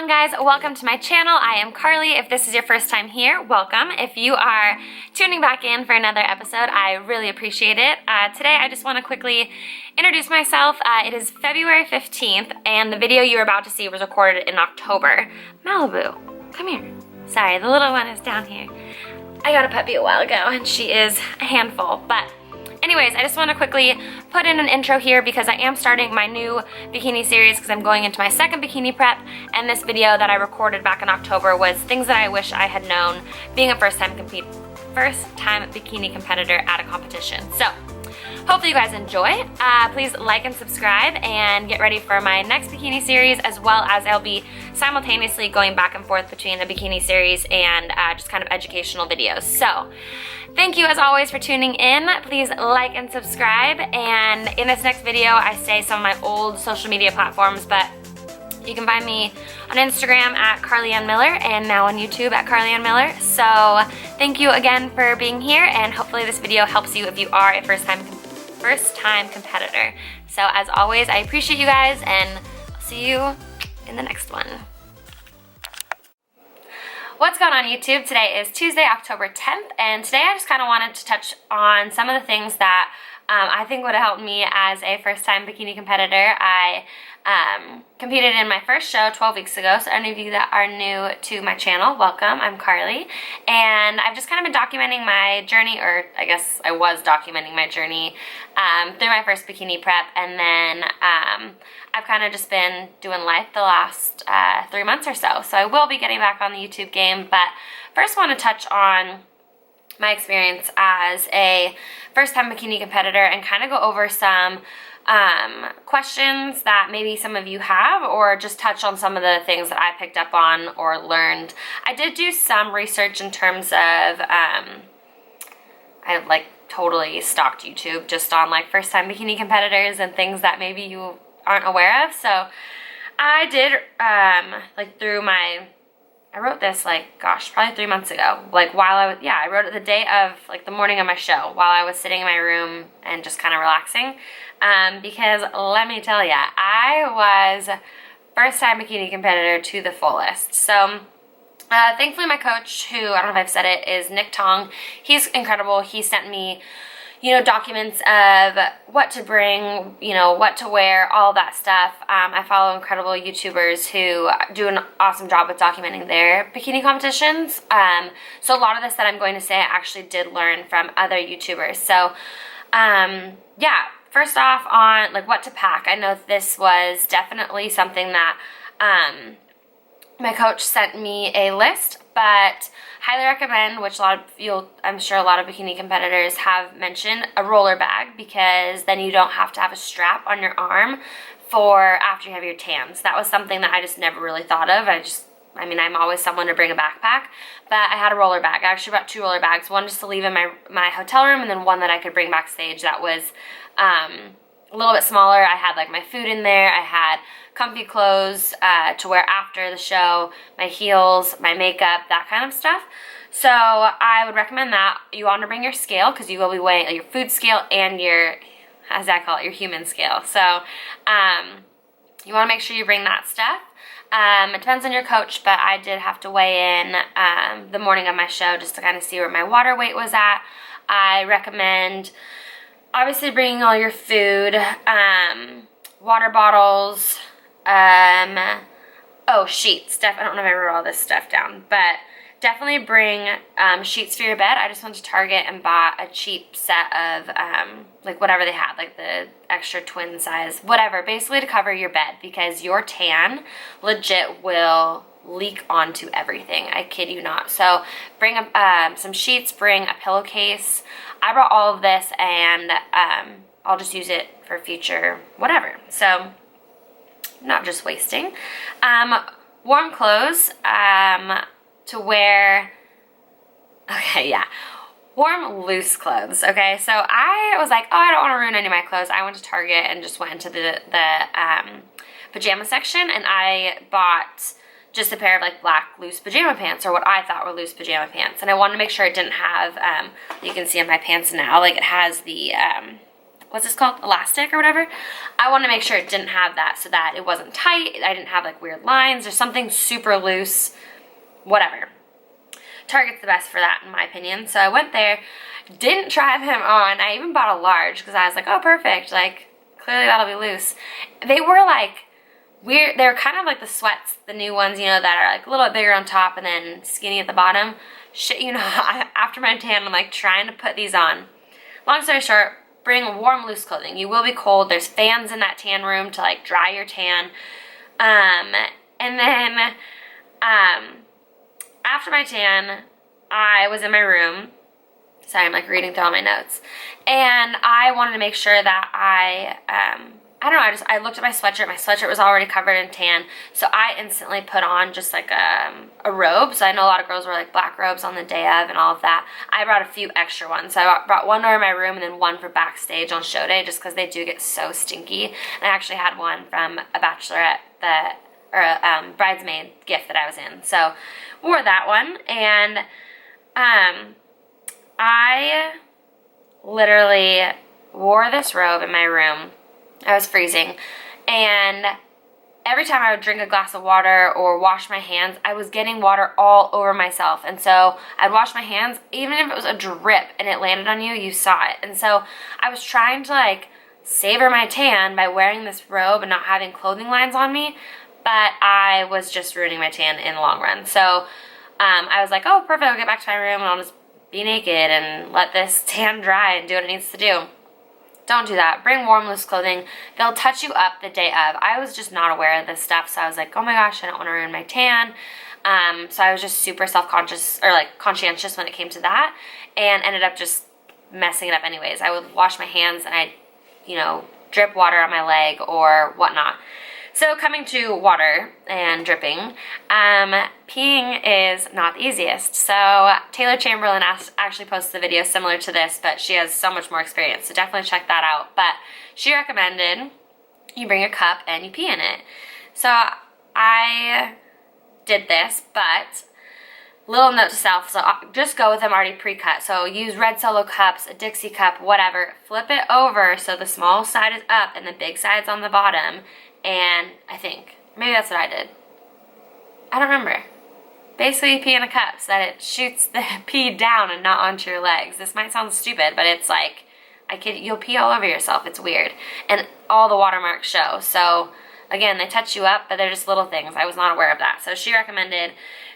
on, guys? Welcome to my channel. I am Carly. If this is your first time here, welcome. If you are tuning back in for another episode, I really appreciate it. Today I just want to quickly introduce myself. It is February 15th and the video you're about to see was recorded in October. Malibu, come here. Sorry, the little one is down here. I got a puppy a while ago and she is a handful, but anyways, I just want to quickly put in an intro here because I am starting my new bikini series because I'm going into my second bikini prep, and this video that I recorded back in October was things that I wish I had known being a first time bikini competitor at a competition. So hopefully you guys enjoy. Please like and subscribe and get ready for my next bikini series, as well as I'll be simultaneously going back and forth between the bikini series and just kind of educational videos. So thank you as always for tuning in. Please like and subscribe. And in this next video, I say some of my old social media platforms, but you can find me on Instagram at Carly Ann Miller and now on YouTube at Carly Ann Miller. So thank you again for being here, and hopefully this video helps you if you are a first time competitor. So as always, I appreciate you guys, and I'll see you in the next one. What's going on, YouTube? Today is Tuesday, October 10th, and today I just kind of wanted to touch on some of the things that I think would have helped me as a first-time bikini competitor. I competed in my first show 12 weeks ago, so any of you that are new to my channel, welcome. I'm Carly, and I've just kind of been documenting my journey, or I guess I was documenting my journey through my first bikini prep, and then I've kind of just been doing life the last 3 months or so. So I will be getting back on the YouTube game, but first I want to touch on my experience as a first-time bikini competitor and kind of go over some questions that maybe some of you have, or just touch on some of the things that I picked up on or learned. I did do some research in terms of, I like totally stalked YouTube just on like first-time bikini competitors and things that maybe you aren't aware of. So I did like through my, I wrote this like, gosh, probably 3 months ago. Like while I was, yeah, I wrote it the day of, like the morning of my show, while I was sitting in my room and just kind of relaxing. Because let me tell ya, I was first time bikini competitor to the fullest. So thankfully my coach, who, I don't know if I've said it, is Tong. He's incredible. He sent me, you know, documents of what to bring, you know, what to wear, all that stuff. I follow incredible YouTubers who do an awesome job with documenting their bikini competitions. So a lot of this that I'm going to say I actually did learn from other YouTubers. So yeah, first off on like what to pack. I know this was definitely something that my coach sent me a list, but highly recommend, which a lot of I'm sure a lot of bikini competitors have mentioned, a roller bag, because then you don't have to have a strap on your arm for after you have your tans. That was something that I just never really thought of. I mean, I'm always someone to bring a backpack, but I had a roller bag. I actually brought 2 roller bags, one just to leave in my hotel room, and then one that I could bring backstage that was a little bit smaller. I had like my food in there. I had comfy clothes to wear after the show, my heels, my makeup, that kind of stuff. So I would recommend that. You want to bring your scale because you will be weighing your food scale and your, as I call it, your human scale. So you want to make sure you bring that stuff. It depends on your coach, but I did have to weigh in the morning of my show just to kind of see where my water weight was at. I recommend obviously bringing all your food, water bottles, sheets. I don't know if I wrote all this stuff down, but definitely bring sheets for your bed. I just went to Target and bought a cheap set of like whatever they had, like the extra twin size, whatever, basically to cover your bed, because your tan legit will leak onto everything. I kid you not. So bring some sheets, bring a pillowcase. I brought all of this, and I'll just use it for future whatever. So not just wasting. Warm clothes to wear. Okay, yeah. Warm, loose clothes, okay? So I was like, oh, I don't want to ruin any of my clothes. I went to Target and just went into the pajama section, and I bought just a pair of like black loose pajama pants, or what I thought were loose pajama pants. And I wanted to make sure it didn't have, you can see on my pants now, like it has the what's this called, elastic or whatever. I wanted to make sure it didn't have that, so that it wasn't tight, I didn't have like weird lines or something super loose, whatever. Target's the best for that in my opinion. So I went there, didn't try them on. I even bought a large because I was like, oh perfect, like clearly that'll be loose. They were like weird, they're kind of like the sweats, the new ones, you know, that are like a little bit bigger on top and then skinny at the bottom. Shit, you know, after my tan, I'm like trying to put these on. Long story short, bring warm, loose clothing. You will be cold. There's fans in that tan room to like dry your tan. And then after my tan, I was in my room. Sorry, I'm like reading through all my notes. And I wanted to make sure that I don't know, I looked at my sweatshirt. My sweatshirt was already covered in tan. So I instantly put on just like a robe. So I know a lot of girls wear like black robes on the day of and all of that. I brought a few extra ones. So I brought one over my room and then one for backstage on show day just because they do get so stinky. And I actually had one from a bachelorette bridesmaid gift that I was in. So wore that one, and I literally wore this robe in my room. I was freezing, and every time I would drink a glass of water or wash my hands, I was getting water all over myself. And so I'd wash my hands, even if it was a drip and it landed on you, you saw it. And so I was trying to like savor my tan by wearing this robe and not having clothing lines on me, but I was just ruining my tan in the long run. So I was like, oh, perfect, I'll get back to my room and I'll just be naked and let this tan dry and do what it needs to do. Don't do that. Bring warm, loose clothing. They'll touch you up the day of. I was just not aware of this stuff, so I was like, oh my gosh, I don't want to ruin my tan. So I was just super self-conscious, or like conscientious when it came to that, and ended up just messing it up anyways. I would wash my hands and I'd, you know, drip water on my leg or whatnot. So coming to water and dripping, peeing is not the easiest. So Taylor Chamberlain actually posted a video similar to this, but she has so much more experience, so definitely check that out. But she recommended you bring a cup and you pee in it. So I did this, but little note to self, so just go with them already pre-cut. So use red Solo cups, a Dixie cup, whatever. Flip it over so the small side is up and the big side's on the bottom. And I think, maybe that's what I did. I don't remember. Basically, you pee in a cup so that it shoots the pee down and not onto your legs. This might sound stupid, but it's like, you'll pee all over yourself. It's weird. And all the watermarks show. So, again, they touch you up, but they're just little things. I was not aware of that. So she recommended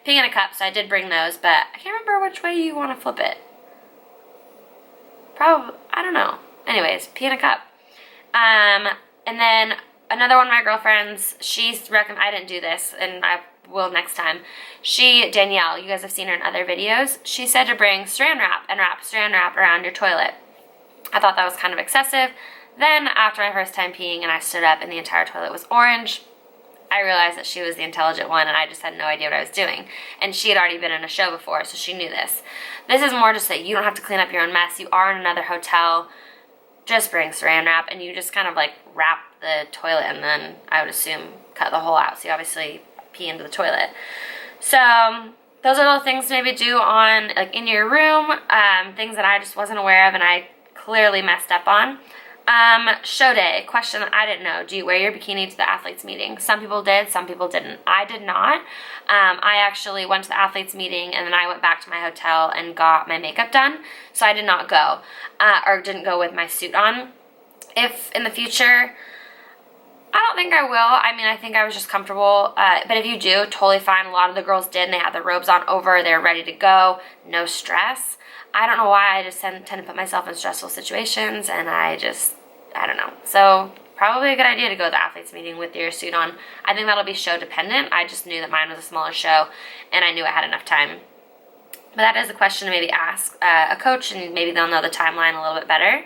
peeing in a cup, so I did bring those, but I can't remember which way you want to flip it. Probably, I don't know. Anyways, pee in a cup. And then another one of my girlfriends, I didn't do this, and I will next time. Danielle, you guys have seen her in other videos, she said to bring saran wrap and wrap saran wrap around your toilet. I thought that was kind of excessive. Then after my first time peeing and I stood up and the entire toilet was orange, I realized that she was the intelligent one and I just had no idea what I was doing. And she had already been in a show before, so she knew this. This is more just that you don't have to clean up your own mess. You are in another hotel. Just bring saran wrap and you just kind of like wrap the toilet, and then I would assume cut the hole out so you obviously pee into the toilet. So those are little things to maybe do on like in your room, things that I just wasn't aware of and I clearly messed up on. Show day, question that I didn't know. Do you wear your bikini to the athletes meeting? Some people did, some people didn't. I did not. I actually went to the athletes meeting and then I went back to my hotel and got my makeup done. So I did not go, or didn't go with my suit on. If in the future, I don't think I will. I mean, I think I was just comfortable, but if you do, totally fine. A lot of the girls did and they had their robes on over, they're ready to go, no stress. I don't know why I just tend to put myself in stressful situations, and I don't know. So probably a good idea to go to the athletes meeting with your suit on. I think that'll be show dependent. I just knew that mine was a smaller show and I knew I had enough time. But that is a question to maybe ask a coach, and maybe they'll know the timeline a little bit better.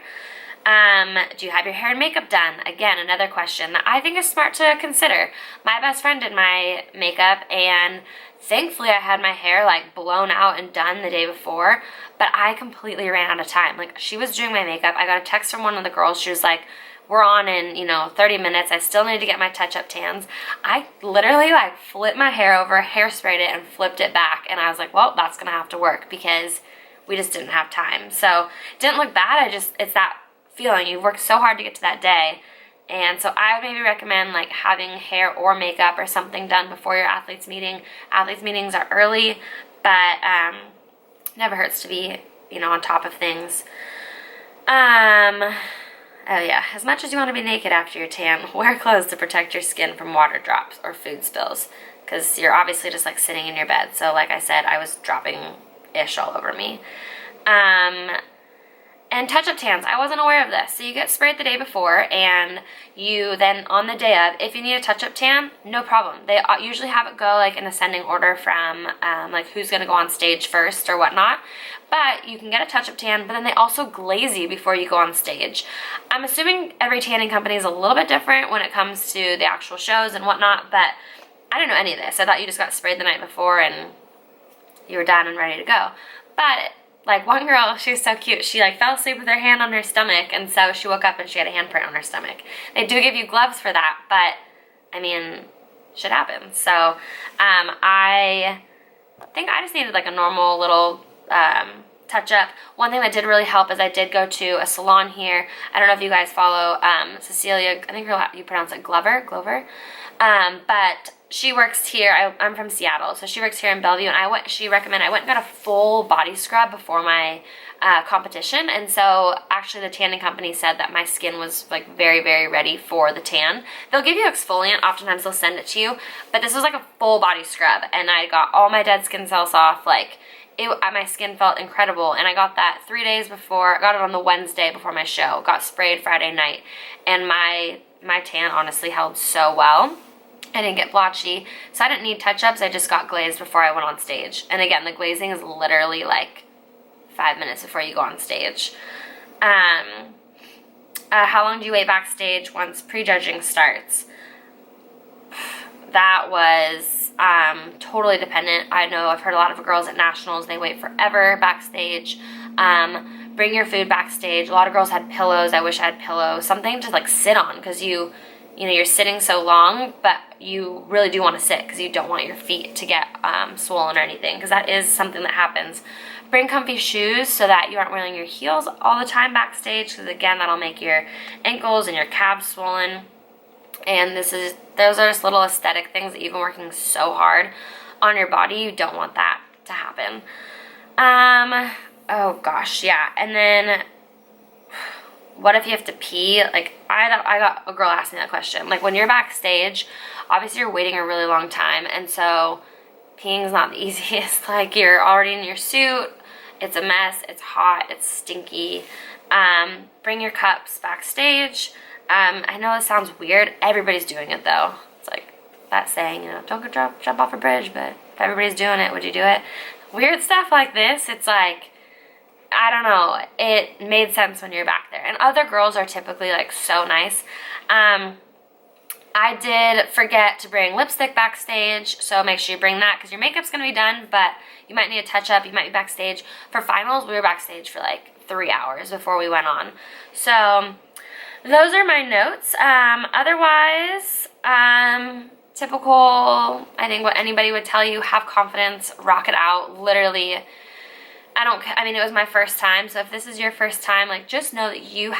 Do you have your hair and makeup done? Again, another question that I think is smart to consider. My best friend did my makeup, and thankfully I had my hair like blown out and done the day before, but I completely ran out of time. Like, she was doing my makeup. I got a text from one of the girls. She was like, we're on in, 30 minutes. I still need to get my touch-up tans. I literally like flipped my hair over, hairsprayed it, and flipped it back. And I was like, well, that's gonna have to work because we just didn't have time. So it didn't look bad. It's that feeling. You've worked so hard to get to that day. And so I would maybe recommend like having hair or makeup or something done before your athletes meeting. Athletes meetings are early, but never hurts to be, you know, on top of things. Oh yeah, as much as you want to be naked after your tan, wear clothes to protect your skin from water drops or food spills, because you're obviously just like sitting in your bed. So like I said, I was dropping ish all over me. And touch-up tans, I wasn't aware of this. So you get sprayed the day before, and you then on the day of, if you need a touch-up tan, no problem. They usually have it go like in ascending order from like who's gonna go on stage first or whatnot. But you can get a touch-up tan, but then they also glaze you before you go on stage. I'm assuming every tanning company is a little bit different when it comes to the actual shows and whatnot, but I didn't know any of this. I thought you just got sprayed the night before and you were done and ready to go. But like one girl, she was so cute. She like fell asleep with her hand on her stomach, and so she woke up and she had a handprint on her stomach. They do give you gloves for that, but I mean, shit happens. So I think I just needed like a normal little touch up. One thing that did really help is I did go to a salon here. I don't know if you guys follow Cecilia, I think you pronounce it Glover, but she works here. I'm from Seattle, so she works here in Bellevue, and she recommended I went and got a full body scrub before my competition, and so actually the tanning company said that my skin was like very, very ready for the tan. They'll give you exfoliant, oftentimes they'll send it to you, but this was like a full body scrub, and I got all my dead skin cells off. Like my skin felt incredible, and I got that 3 days before. I got it on the Wednesday before my show, got sprayed Friday night, and my tan honestly held so well. I didn't get blotchy, so I didn't need touch-ups. I just got glazed before I went on stage. And again, the glazing is literally like 5 minutes before you go on stage. How long do you wait backstage once prejudging starts? That was totally dependent. I know I've heard a lot of girls at nationals, they wait forever backstage. Bring your food backstage. A lot of girls had pillows. I wish I had pillows. Something to like sit on, because you know, you're sitting so long, but you really do want to sit because you don't want your feet to get swollen or anything, because that is something that happens. Bring comfy shoes so that you aren't wearing your heels all the time backstage, because again, that'll make your ankles and your calves swollen. And those are just little aesthetic things that you've been working so hard on your body. You don't want that to happen. Oh gosh, yeah. And then what if you have to pee? Like I got a girl asked me that question. Like when you're backstage, obviously you're waiting a really long time, and so peeing's not the easiest. Like you're already in your suit, it's a mess, it's hot, it's stinky. Bring your cups backstage. I know this sounds weird. Everybody's doing it though. It's like that saying, you know, don't go jump off a bridge, but if everybody's doing it, would you do it? Weird stuff like this, it's like, I don't know, it made sense when you're back there. And other girls are typically like so nice. I did forget to bring lipstick backstage, so make sure you bring that because your makeup's gonna be done, but you might need a touch up, you might be backstage. For finals, we were backstage for like 3 hours before we went on. So those are my notes. Otherwise, typical, I think what anybody would tell you, have confidence, rock it out. Literally, I mean, it was my first time, so if this is your first time, like, just know that you've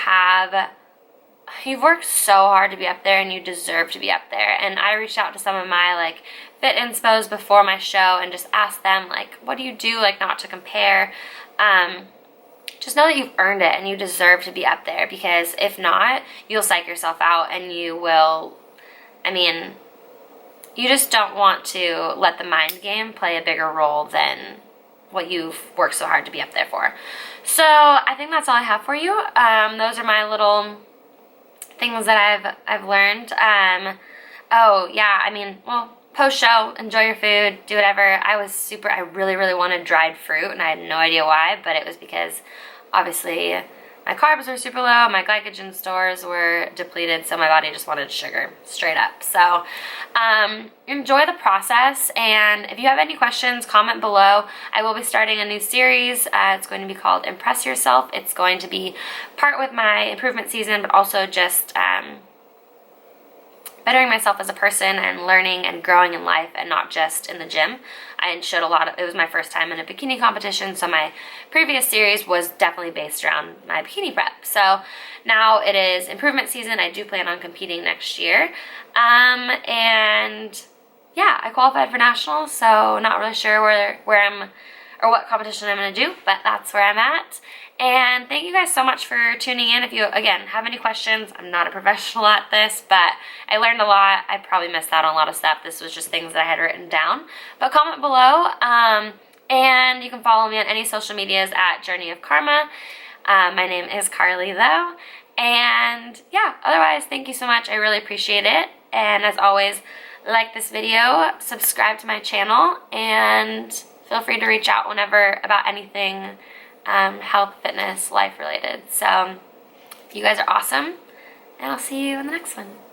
worked so hard to be up there, and you deserve to be up there. And I reached out to some of my, like, fit inspos before my show and just asked them, like, what do you do, like, not to compare? Just know that you've earned it and you deserve to be up there, because if not, you'll psych yourself out and you will, I mean, you just don't want to let the mind game play a bigger role than what you've worked so hard to be up there for. So I think that's all I have for you. Those are my little things that I've learned. Oh yeah, I mean, well, post-show, enjoy your food, do whatever. I really, really wanted dried fruit, and I had no idea why, but it was because obviously my carbs were super low, my glycogen stores were depleted, so my body just wanted sugar, straight up. So enjoy the process, and if you have any questions, comment below. I will be starting a new series. It's going to be called Impress Yourself. It's going to be part with my improvement season, but also just bettering myself as a person and learning and growing in life and not just in the gym. I showed a lot of, it was my first time in a bikini competition, so my previous series was definitely based around my bikini prep. So now it is improvement season. I do plan on competing next year. And yeah, I qualified for nationals, so not really sure where I'm, or what competition I'm gonna do, but that's where I'm at. And thank you guys so much for tuning in. If you, again, have any questions, I'm not a professional at this, but I learned a lot. I probably missed out on a lot of stuff. This was just things that I had written down. But comment below, and you can follow me on any social medias at Journey of Karma. My name is Carly, though. And yeah, otherwise, thank you so much. I really appreciate it. And as always, like this video, subscribe to my channel, and feel free to reach out whenever about anything health, fitness, life related. So you guys are awesome, and I'll see you in the next one.